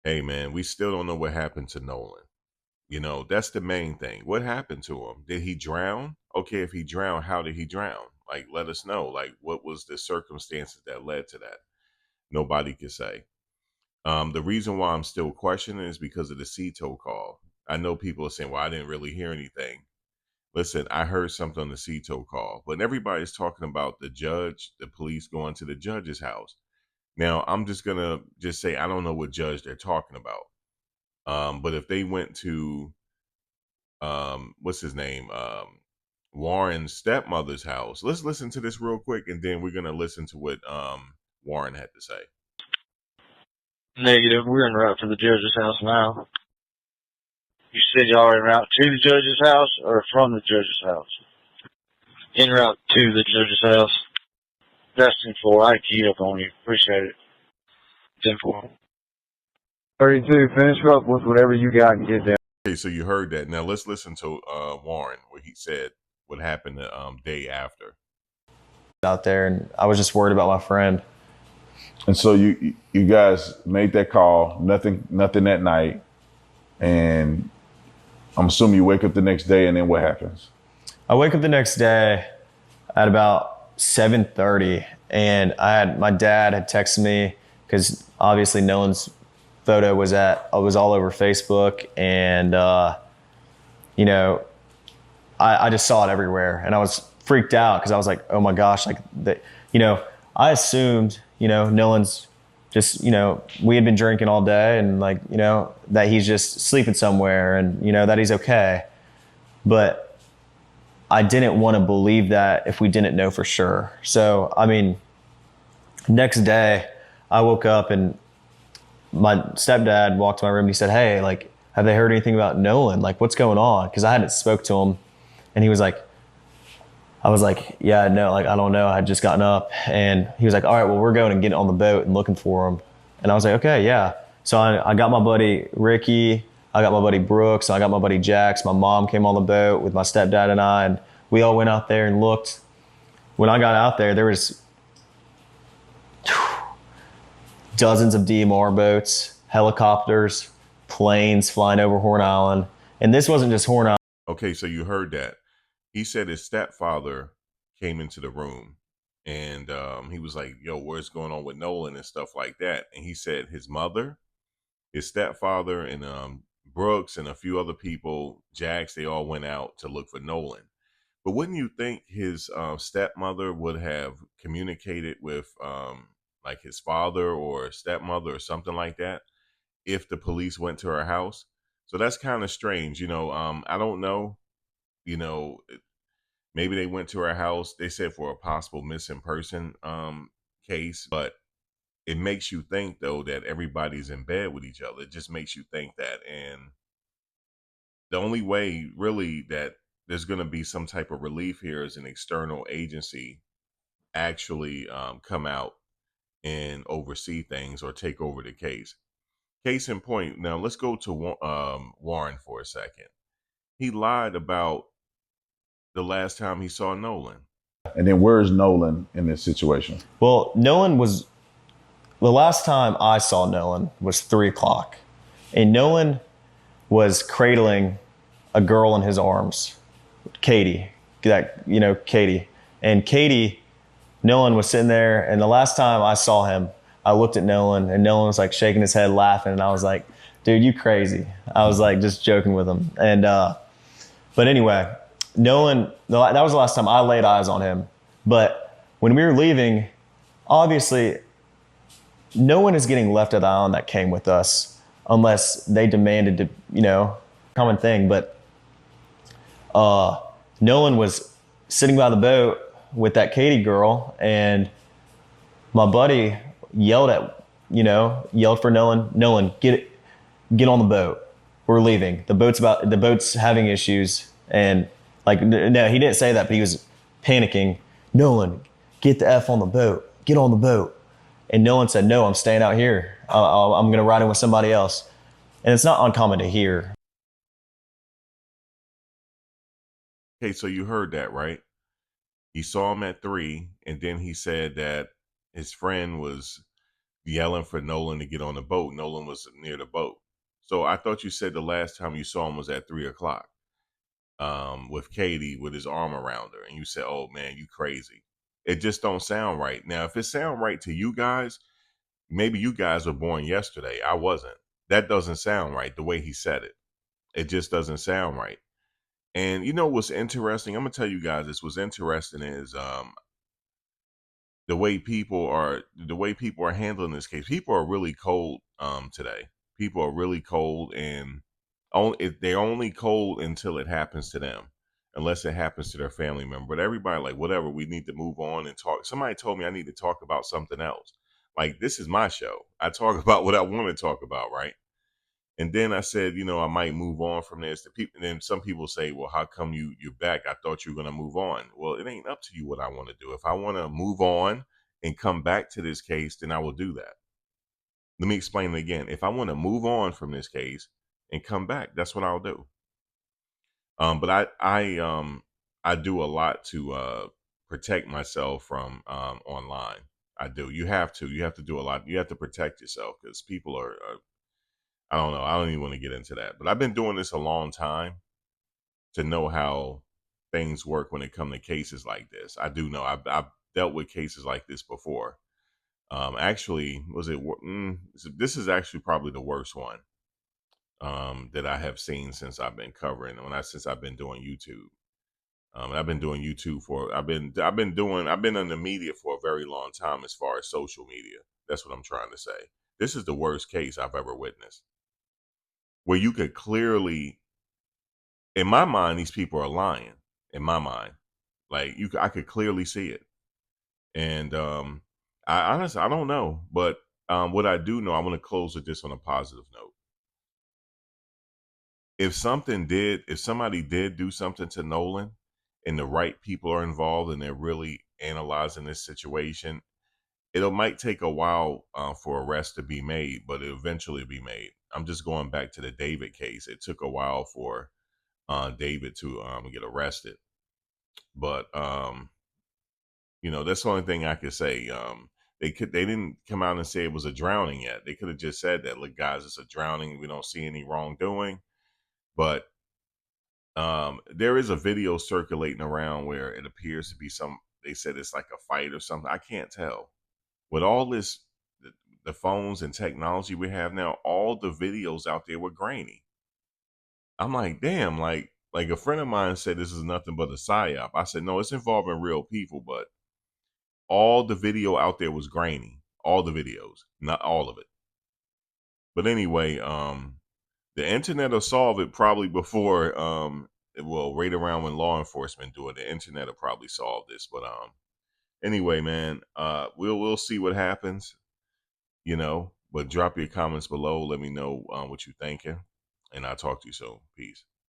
Hey man, we still don't know what happened to Nolan. That's the main thing. What happened to him? Did he drown? Okay, if he drowned, how did he drown? Like, let us know. Like, what was the circumstances that led to that? Nobody can say. The reason why I'm still questioning is because of the CTO call. I know people are saying, well, I didn't really hear anything. Listen, I heard something on the CTO call, but everybody's talking about the judge, the police going to the judge's house. Now, I'm just going to just say, I don't know what judge they're talking about. But if they went to what's his name? Warren's stepmother's house. Let's listen to this real quick and then we're gonna listen to what Warren had to say. Negative. We're en route to the judge's house now. You said y'all are en route to the judge's house or from the judge's house? En route to the judge's house. Destin 4, I keyed up on you. Appreciate it. 10-4. 32, finish up with whatever you got and get there. Okay, so you heard that. Now let's listen to Warren where he said what happened the day after. Out there, and I was just worried about my friend. And so you guys made that call, nothing that night, and I'm assuming you wake up the next day, and then what happens? I wake up the next day at about 7:30, and my dad had texted me because obviously Nolan's photo was all over Facebook, and I just saw it everywhere, and I was freaked out because I was like, oh my gosh, like I assumed Nolan's just we had been drinking all day, and that he's just sleeping somewhere, and that he's okay, but I didn't want to believe that if we didn't know for sure. So, I mean, next day I woke up and my stepdad walked to my room and he said, hey, like, have they heard anything about Nolan? Like, what's going on? Because I hadn't spoke to him. And he was like, I was like, yeah, no, like, I don't know. I had just gotten up. And he was like, all right, well, we're going and getting on the boat and looking for him. And I was like, okay, yeah. So I got my buddy Ricky, I got my buddy Brooks, and I got my buddy Jax. My mom came on the boat with my stepdad and I, and we all went out there and looked. When I got out there was dozens of DMR boats, helicopters, planes flying over Horn Island. And this wasn't just Horn Island. Okay, so you heard that. He said his stepfather came into the room and he was like, yo, what's going on with Nolan and stuff like that? And he said his mother, his stepfather, and Brooks and a few other people, Jax, they all went out to look for Nolan. But wouldn't you think his stepmother would have communicated with like his father or stepmother or something like that if the police went to her house? So that's kind of strange. I don't know. Maybe they went to her house. They said for a possible missing person case, but it makes you think though that everybody's in bed with each other. It just makes you think that. And the only way really that there's going to be some type of relief here is an external agency actually come out and oversee things or take over the case. Case in point. Now let's go to Warren for a second. He lied about the last time he saw Nolan. And then where's Nolan in this situation? Well, the last time I saw Nolan was 3:00, and Nolan was cradling a girl in his arms, Katie, Katie. And Katie, Nolan was sitting there, and the last time I saw him, I looked at Nolan, and Nolan was like shaking his head, laughing, and I was like, dude, you crazy. I was like just joking with him. And but anyway, Nolan, that was the last time I laid eyes on him. But when we were leaving, obviously, no one is getting left at the island that came with us unless they demanded to, common thing. But Nolan was sitting by the boat with that Katie girl, and my buddy yelled for Nolan, get on the boat. We're leaving. The boat's having issues. And no, he didn't say that, but he was panicking. Nolan, get the F on the boat. Get on the boat. And Nolan said, no, I'm staying out here. I'm going to ride in with somebody else. And it's not uncommon to hear. Okay, so you heard that, right? He saw him at 3, and then he said that his friend was yelling for Nolan to get on the boat. Nolan was near the boat. So I thought you said the last time you saw him was at 3 o'clock, with Katie with his arm around her, and you said, "Oh man, you crazy." It just don't sound right. Now, if it sound right to you guys, maybe you guys were born yesterday. I wasn't. That doesn't sound right the way he said it. It just doesn't sound right. And you know what's interesting? I'm gonna tell you guys this. What's interesting is the way people are handling this case. People are really cold today. People are really cold, and they're only cold until it happens to them, unless it happens to their family member. But everybody like, whatever, we need to move on and talk. Somebody told me I need to talk about something else. Like, this is my show. I talk about what I want to talk about, right? And then I said, I might move on from this. The people, and then some people say, well, how come you're back? I thought you were gonna move on. Well, it ain't up to you what I want to do. If I want to move on and come back to this case, then I will do that. Let me explain it again. If I want to move on from this case and come back, that's what I'll do. But I do a lot to protect myself from online. I do. You have to. You have to do a lot. You have to protect yourself because people are I don't know. I don't even want to get into that. But I've been doing this a long time to know how things work when it comes to cases like this. I do know. I've dealt with cases like this before. Actually, this is actually probably the worst one that I have seen since I've been covering since I've been doing YouTube. And I've been doing YouTube for I've been in the media for a very long time as far as social media. That's what I'm trying to say. This is the worst case I've ever witnessed, where you could clearly, in my mind, these people are lying. In my mind, like I could clearly see it. And I honestly, I don't know, but what I do know, I want to close with this on a positive note. If somebody did do something to Nolan, and the right people are involved, and they're really analyzing this situation, it might take a while for arrest to be made, but it'll eventually be made. I'm just going back to the David case. It took a while for David to get arrested. But that's the only thing I could say. They didn't come out and say it was a drowning yet. They could have just said that, look, guys, it's a drowning. We don't see any wrongdoing. But there is a video circulating around where it appears to be they said it's like a fight or something. I can't tell. With all this, the phones and technology we have now, all the videos out there were grainy. I'm like, damn, like a friend of mine said this is nothing but a psyop. I said, no, it's involving real people, but all the video out there was grainy. All the videos, not all of it. But anyway, the internet will solve it probably before right around when law enforcement do it. The internet will probably solve this. But anyway, man, we'll see what happens, but drop your comments below. Let me know what you're thinking, and I'll talk to you soon. Peace.